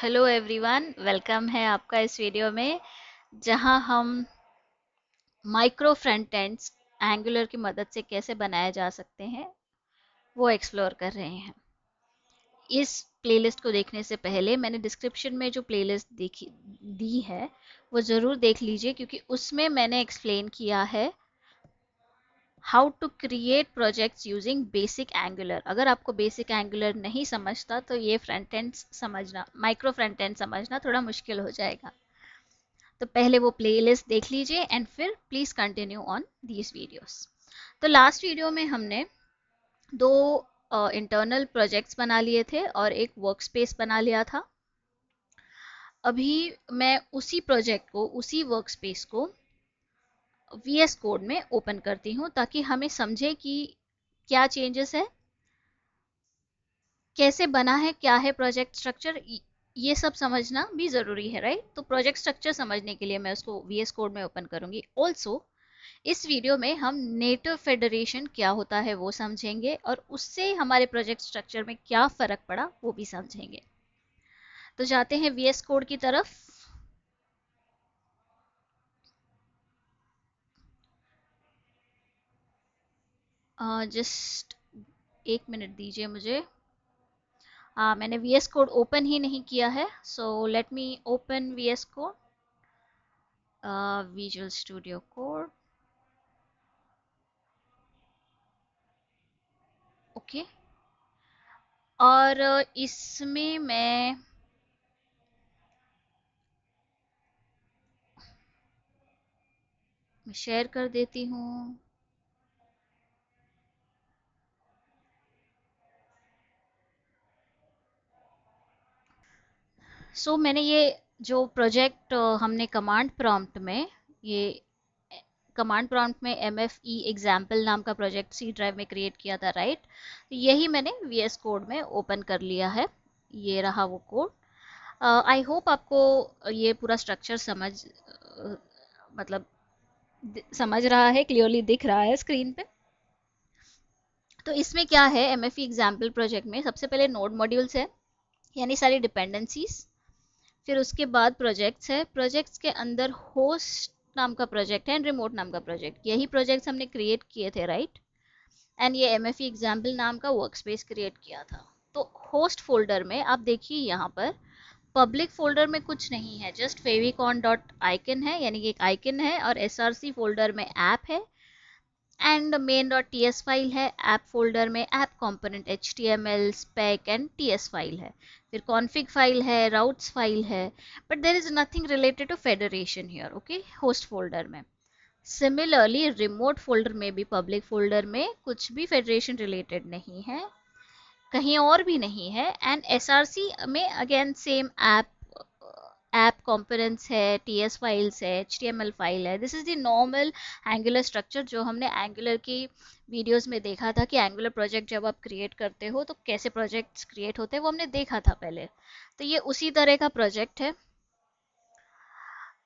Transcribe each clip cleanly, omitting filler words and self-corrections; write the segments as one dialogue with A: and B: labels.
A: Hello everyone, welcome है आपका इस वीडियो में जहां हम माइक्रो फ्रंट एंड्स एंगुलर की मदद से कैसे बनाए जा सकते हैं वो एक्सप्लोर कर रहे हैं। इस प्लेलिस्ट को देखने से पहले मैंने डिस्क्रिप्शन में जो प्लेलिस्ट देखी दी है वो ज़रूर देख लीजिए, क्योंकि उसमें मैंने एक्सप्लेन किया है how to create projects using basic Angular. अगर आपको बेसिक एंगुलर नहीं समझता तो ये फ्रंट एंड समझना, माइक्रो फ्रंट एंड समझना थोड़ा मुश्किल हो जाएगा। तो पहले वो प्लेलिस्ट देख लीजिए एंड फिर please continue on these videos. तो लास्ट वीडियो में हमने दो इंटरनल प्रोजेक्ट्स बना लिए थे और एक वर्क स्पेस बना लिया था। अभी मैं उसी प्रोजेक्ट को, उसी वर्क स्पेस को VS कोड में ओपन करती हूँ ताकि हमें समझे कि क्या चेंजेस है, कैसे बना है, क्या है प्रोजेक्ट स्ट्रक्चर। ये सब समझना भी ज़रूरी है, राइट? तो प्रोजेक्ट स्ट्रक्चर समझने के लिए मैं उसको VS कोड में ओपन करूँगी। ऑल्सो इस वीडियो में हम नेटिव फेडरेशन क्या होता है वो समझेंगे और उससे हमारे प्रोजेक्ट स्ट्रक्चर में क्या फ़र्क पड़ा वो भी समझेंगे। तो जाते हैं VS कोड की तरफ। जस्ट एक मिनट दीजिए मुझे। मैंने VS कोड ओपन ही नहीं किया है, so let me open VS code, visual studio code. Okay, और इसमें मैं शेयर कर देती हूँ। मैंने ये जो प्रोजेक्ट हमने कमांड प्रॉम्प्ट में, ये कमांड प्रॉम्प्ट में MFE एग्जाम्पल नाम का प्रोजेक्ट C ड्राइव में क्रिएट किया था, राइट? यही मैंने VS कोड में ओपन कर लिया है। ये रहा वो कोड। आई होप आपको ये पूरा स्ट्रक्चर मतलब समझ रहा है, क्लियरली दिख रहा है स्क्रीन पे। तो इसमें क्या है, MFE एग्जाम्पल प्रोजेक्ट में सबसे पहले नोड मॉड्यूल्स है, यानी सारी डिपेंडेंसीज। फिर उसके बाद प्रोजेक्ट्स है, प्रोजेक्ट्स के अंदर होस्ट नाम का प्रोजेक्ट है एंड रिमोट नाम का प्रोजेक्ट। यही प्रोजेक्ट्स हमने क्रिएट किए थे, राइट? एंड ये MFE एग्जाम्पल नाम का वर्कस्पेस क्रिएट किया था। तो होस्ट फोल्डर में आप देखिए यहाँ पर पब्लिक फोल्डर में कुछ नहीं है, जस्ट फेविकॉन डॉट आइकन है, यानी कि एक आइकन है, और SRC फोल्डर में ऐप है and main dot ts file है। ऐप फोल्डर में app component HTML spec and ts file है। फिर config फाइल है, routes फाइल है, but there is nothing related to federation here, okay, host folder में। Similarly remote folder में भी, public folder में कुछ भी फेडरेशन रिलेटेड नहीं है, कहीं और भी नहीं है। एंड SRC में अगेन सेम ऐप कंपोनेंट्स है, TS फाइल्स है, HTML फाइल है। This is the normal angular structure जो हमने एंगुलर की वीडियोस में देखा था कि एंगुलर प्रोजेक्ट जब आप क्रिएट करते हो तो कैसे प्रोजेक्ट्स क्रिएट होते हैं, वो हमने देखा था पहले। तो ये उसी तरह का प्रोजेक्ट है।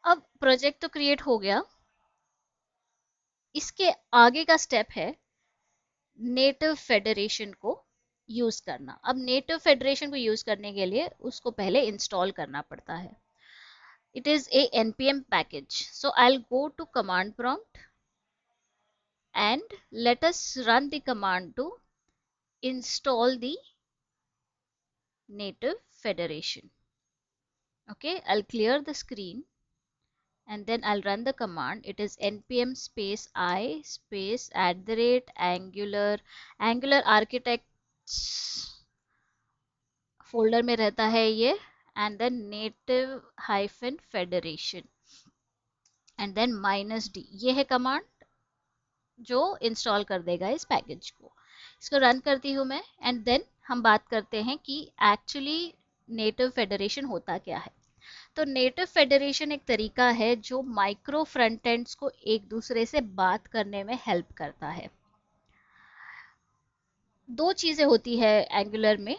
A: अब प्रोजेक्ट तो क्रिएट हो गया, इसके आगे का स्टेप है नेटिव फेडरेशन को यूज करना। अब नेटिव फेडरेशन को यूज करने के लिए उसको पहले इंस्टॉल करना पड़ता है। It is a npm package. So I'll go to command prompt and let us run the command to install the native federation. Okay, I'll clear the screen and then I'll run the command. It is npm space I space @angular architects folder में रहता है ये, and then native hyphen federation and then -d। ये है command जो install कर देगा इस पैकेज को। इसको रन करती हूँ मैं एंड देन हम बात करते हैं कि एक्चुअली नेटिव फेडरेशन होता क्या है। तो नेटिव फेडरेशन एक तरीका है जो माइक्रो फ्रंट एंड्स को एक दूसरे से बात करने में हेल्प करता है। दो चीज़ें होती है एंगुलर में,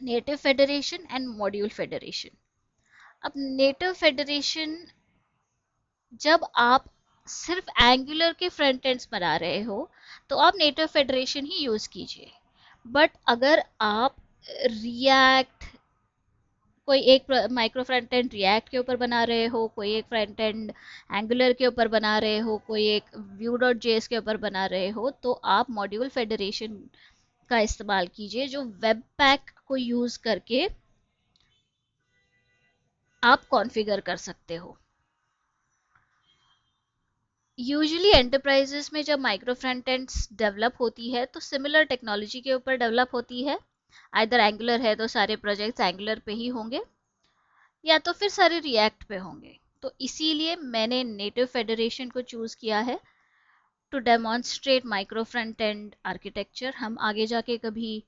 A: native federation and module federation. अब नेटिव फेडरेशन, जब आप सिर्फ एंगुलर के फ्रंट एंड्स बना रहे हो तो आप नेटिव फेडरेशन ही यूज कीजिए। बट अगर आप रिएक्ट, कोई एक माइक्रो फ्रंट एंड रिएक्ट के ऊपर बना रहे हो, कोई एक फ्रंट एंड एंगुलर के ऊपर बना रहे हो, कोई एक व्यू डॉट जेएस के ऊपर बना रहे हो, तो आप मॉड्यूल फेडरेशन का इस्तेमाल कीजिए, जो वेब पैक को यूज करके आप कॉन्फ़िगर कर सकते हो। यूजुअली एंटरप्राइजेस में जब माइक्रो फ्रंट एंड्स डेवलप होती है तो सिमिलर टेक्नोलॉजी के ऊपर डेवलप होती है। आइदर एंगुलर है तो सारे प्रोजेक्ट्स एंगुलर पे ही होंगे, या तो फिर सारे रिएक्ट पे होंगे। तो इसीलिए मैंने नेटिव फेडरेशन को चूज़ किया है to demonstrate micro front end architecture. हम आगे जाके कभी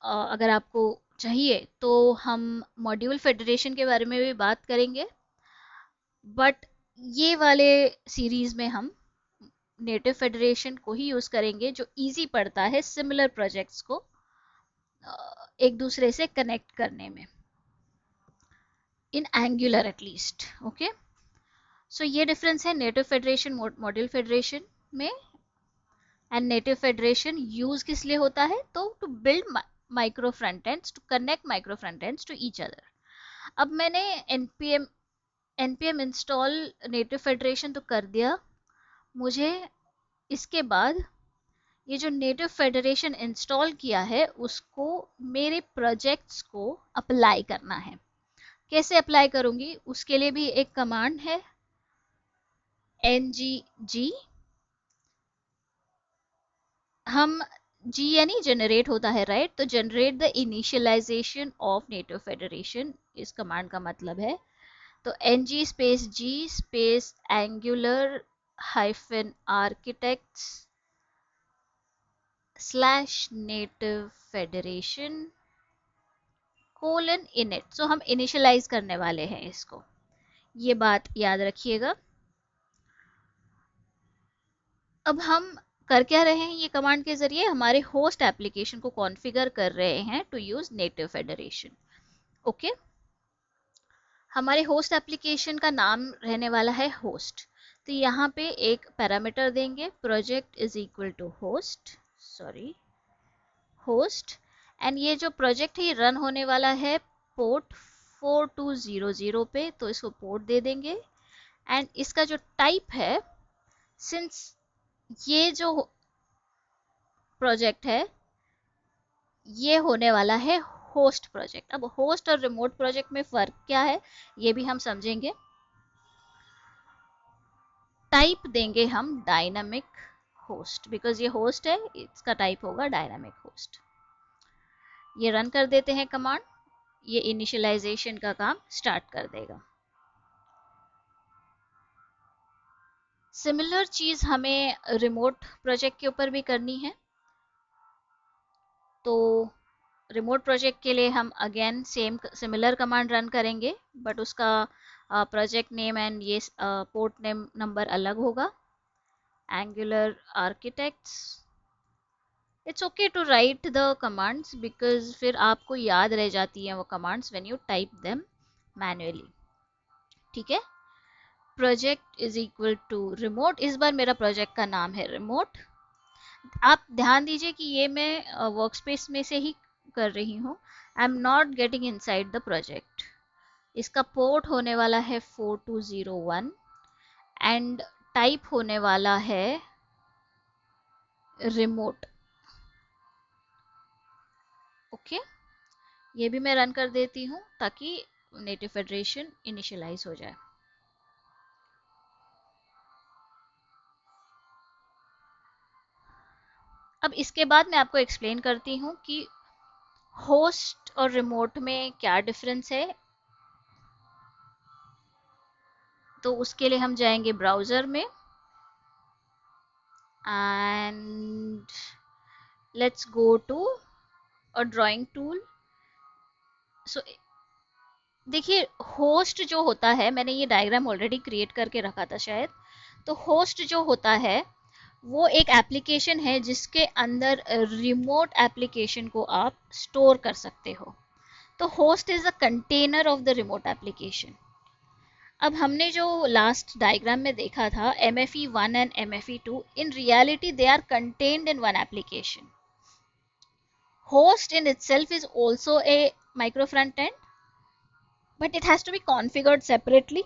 A: अगर आपको चाहिए तो हम मॉड्यूल फेडरेशन के बारे में भी बात करेंगे, बट ये वाले सीरीज में हम नेटिव फेडरेशन को ही यूज करेंगे, जो इजी पड़ता है सिमिलर प्रोजेक्ट्स को एक दूसरे से कनेक्ट करने में, in Angular at least. Okay, so ये डिफरेंस है नेटिव फेडरेशन मॉड्यूल फेडरेशन में। एंड नेटिव फेडरेशन यूज किस लिए होता है, तो to build micro front ends, to connect micro front ends to each other. अब मैंने npm इंस्टॉल नेटिव फेडरेशन तो कर दिया, मुझे इसके बाद ये जो नेटिव फेडरेशन इंस्टॉल किया है उसको मेरे प्रोजेक्ट्स को अप्लाई करना है। कैसे अप्लाई करूंगी, उसके लिए भी एक कमांड है ngg। हम जी यानी जनरेट होता है, राइट? तो generate the initialization of native federation, इस कमांड का मतलब है। तो ng space G space Angular hyphen architects slash native federation colon init. So हम इनिशियलाइज करने वाले हैं इसको, ये बात याद रखिएगा। अब हम कर क्या रहे हैं, ये कमांड के जरिए हमारे होस्ट एप्लीकेशन को कॉन्फ़िगर कर रहे हैं to use native federation. Okay, हमारे होस्ट एप्लीकेशन का नाम रहने वाला है होस्ट। तो यहाँ पे एक पैरामीटर देंगे, project is equal to host, sorry host. And ये जो प्रोजेक्ट है ये रन होने वाला है पोर्ट 4200 पे, तो इसको पोर्ट दे देंगे। एंड इसका जो टाइप है, सिंस ये जो प्रोजेक्ट है ये होने वाला है होस्ट प्रोजेक्ट। अब होस्ट और रिमोट प्रोजेक्ट में फ़र्क क्या है ये भी हम समझेंगे। टाइप देंगे हम डायनामिक होस्ट, बिकॉज ये होस्ट है, इसका टाइप होगा डायनामिक होस्ट। ये रन कर देते हैं कमांड, ये इनिशियलाइजेशन का काम स्टार्ट कर देगा। सिमिलर चीज़ हमें रिमोट प्रोजेक्ट के ऊपर भी करनी है। तो रिमोट प्रोजेक्ट के लिए हम again same similar command run करेंगे, बट उसका प्रोजेक्ट नेम एंड ये पोर्ट नेम नंबर अलग होगा, Angular architects. It's okay to write the commands, because फिर आपको याद रह जाती हैं वो commands when you type them manually. ठीक है, project is equal to remote, इस बार मेरा प्रोजेक्ट का नाम है रिमोट। आप ध्यान दीजिए कि ये मैं वर्कस्पेस में से ही कर रही हूँ, I am not getting inside the project. इसका पोर्ट होने वाला है 4201 एंड टाइप होने वाला है रिमोट। ओके, ये भी मैं रन कर देती हूँ ताकि नेटिव फेडरेशन इनिशियलाइज हो जाए। अब इसके बाद मैं आपको एक्सप्लेन करती हूँ कि होस्ट और रिमोट में क्या डिफरेंस है। तो उसके लिए हम जाएंगे ब्राउज़र में and let's go to a drawing tool. So देखिए, होस्ट जो होता है, मैंने ये डायग्राम ऑलरेडी क्रिएट करके रखा था शायद। तो होस्ट जो होता है वो एक एप्लीकेशन है जिसके अंदर रिमोट एप्लीकेशन को आप स्टोर कर सकते हो। तो host is a container of the remote application. अब हमने जो लास्ट डायग्राम में देखा था MFE1 and MFE2, in reality they are contained in one application. Host in itself is also a micro front end, but it has to be configured separately,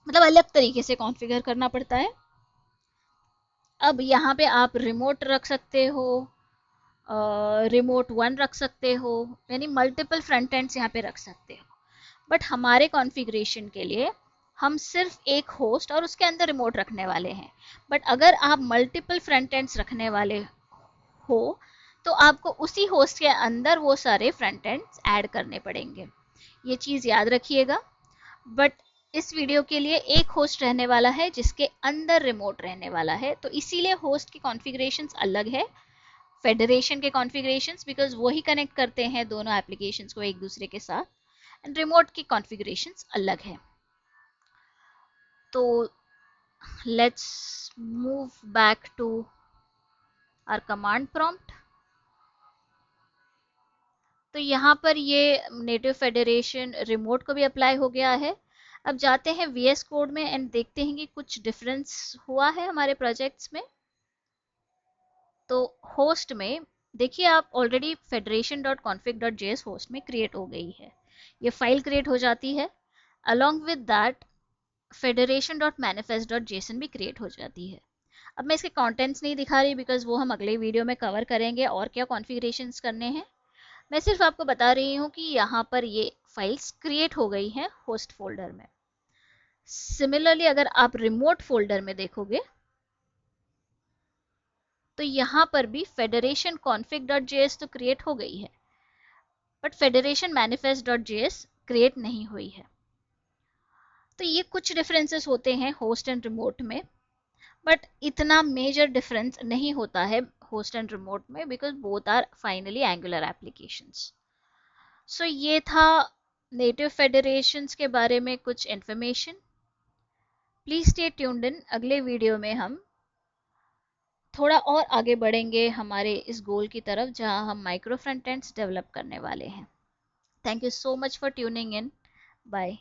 A: मतलब अलग तरीके से कॉन्फ़िगर करना पड़ता है। अब यहाँ पे आप रिमोट रख सकते हो, रिमोट वन रख सकते हो, यानी मल्टीपल फ्रंट एंड्स यहाँ पे रख सकते हो। बट हमारे कॉन्फ़िगरेशन के लिए हम सिर्फ एक होस्ट और उसके अंदर रिमोट रखने वाले हैं। बट अगर आप मल्टीपल फ्रंट एंड्स रखने वाले हो तो आपको उसी होस्ट के अंदर वो सारे फ्रंट एंड्स ऐड करने पड़ेंगे, ये चीज़ याद रखिएगा। बट इस वीडियो के लिए एक होस्ट रहने वाला है जिसके अंदर रिमोट रहने वाला है, तो इसीलिए होस्ट की कॉन्फ़िगरेशंस अलग है फेडरेशन के कॉन्फ़िगरेशंस, बिकॉज वही कनेक्ट करते हैं दोनों एप्लीकेशंस को एक दूसरे के साथ, एंड रिमोट की कॉन्फ़िगरेशंस अलग है। तो let's move back to our command prompt. तो यहाँ पर ये नेटिव फेडरेशन रिमोट को भी अप्लाई हो गया है। अब जाते हैं VS कोड में एंड देखते हैं कि कुछ डिफरेंस हुआ है हमारे प्रोजेक्ट्स में। तो होस्ट में देखिए आप ऑलरेडी federation.config.js होस्ट में क्रिएट हो गई है, ये फाइल क्रिएट हो जाती है। अलॉन्ग विद दैट federation.manifest.json भी क्रिएट हो जाती है। अब मैं इसके कंटेंट्स नहीं दिखा रही बिकॉज वो हम अगले वीडियो में कवर करेंगे और क्या कॉन्फ़िगरेशंस करने हैं। मैं सिर्फ आपको बता रही हूँ कि यहाँ पर ये फाइल्स क्रिएट हो गई हैं होस्ट फोल्डर में। सिमिलरली अगर आप रिमोट फोल्डर में देखोगे तो यहाँ पर भी फेडरेशन config.js तो क्रिएट हो गई है, बट फेडरेशन manifest.js क्रिएट नहीं हुई है। तो ये कुछ डिफरेंसेस होते हैं होस्ट एंड रिमोट में, बट इतना मेजर डिफरेंस नहीं होता है होस्ट एंड रिमोट में, because both are finally Angular applications. So ये था नेटिव फेडरेशंस के बारे में कुछ information. Please stay tuned in, अगले वीडियो में हम थोड़ा और आगे बढ़ेंगे हमारे इस गोल की तरफ जहां हम माइक्रो फ्रंट एंड्स डेवलप करने वाले हैं। Thank you so much for tuning in. Bye.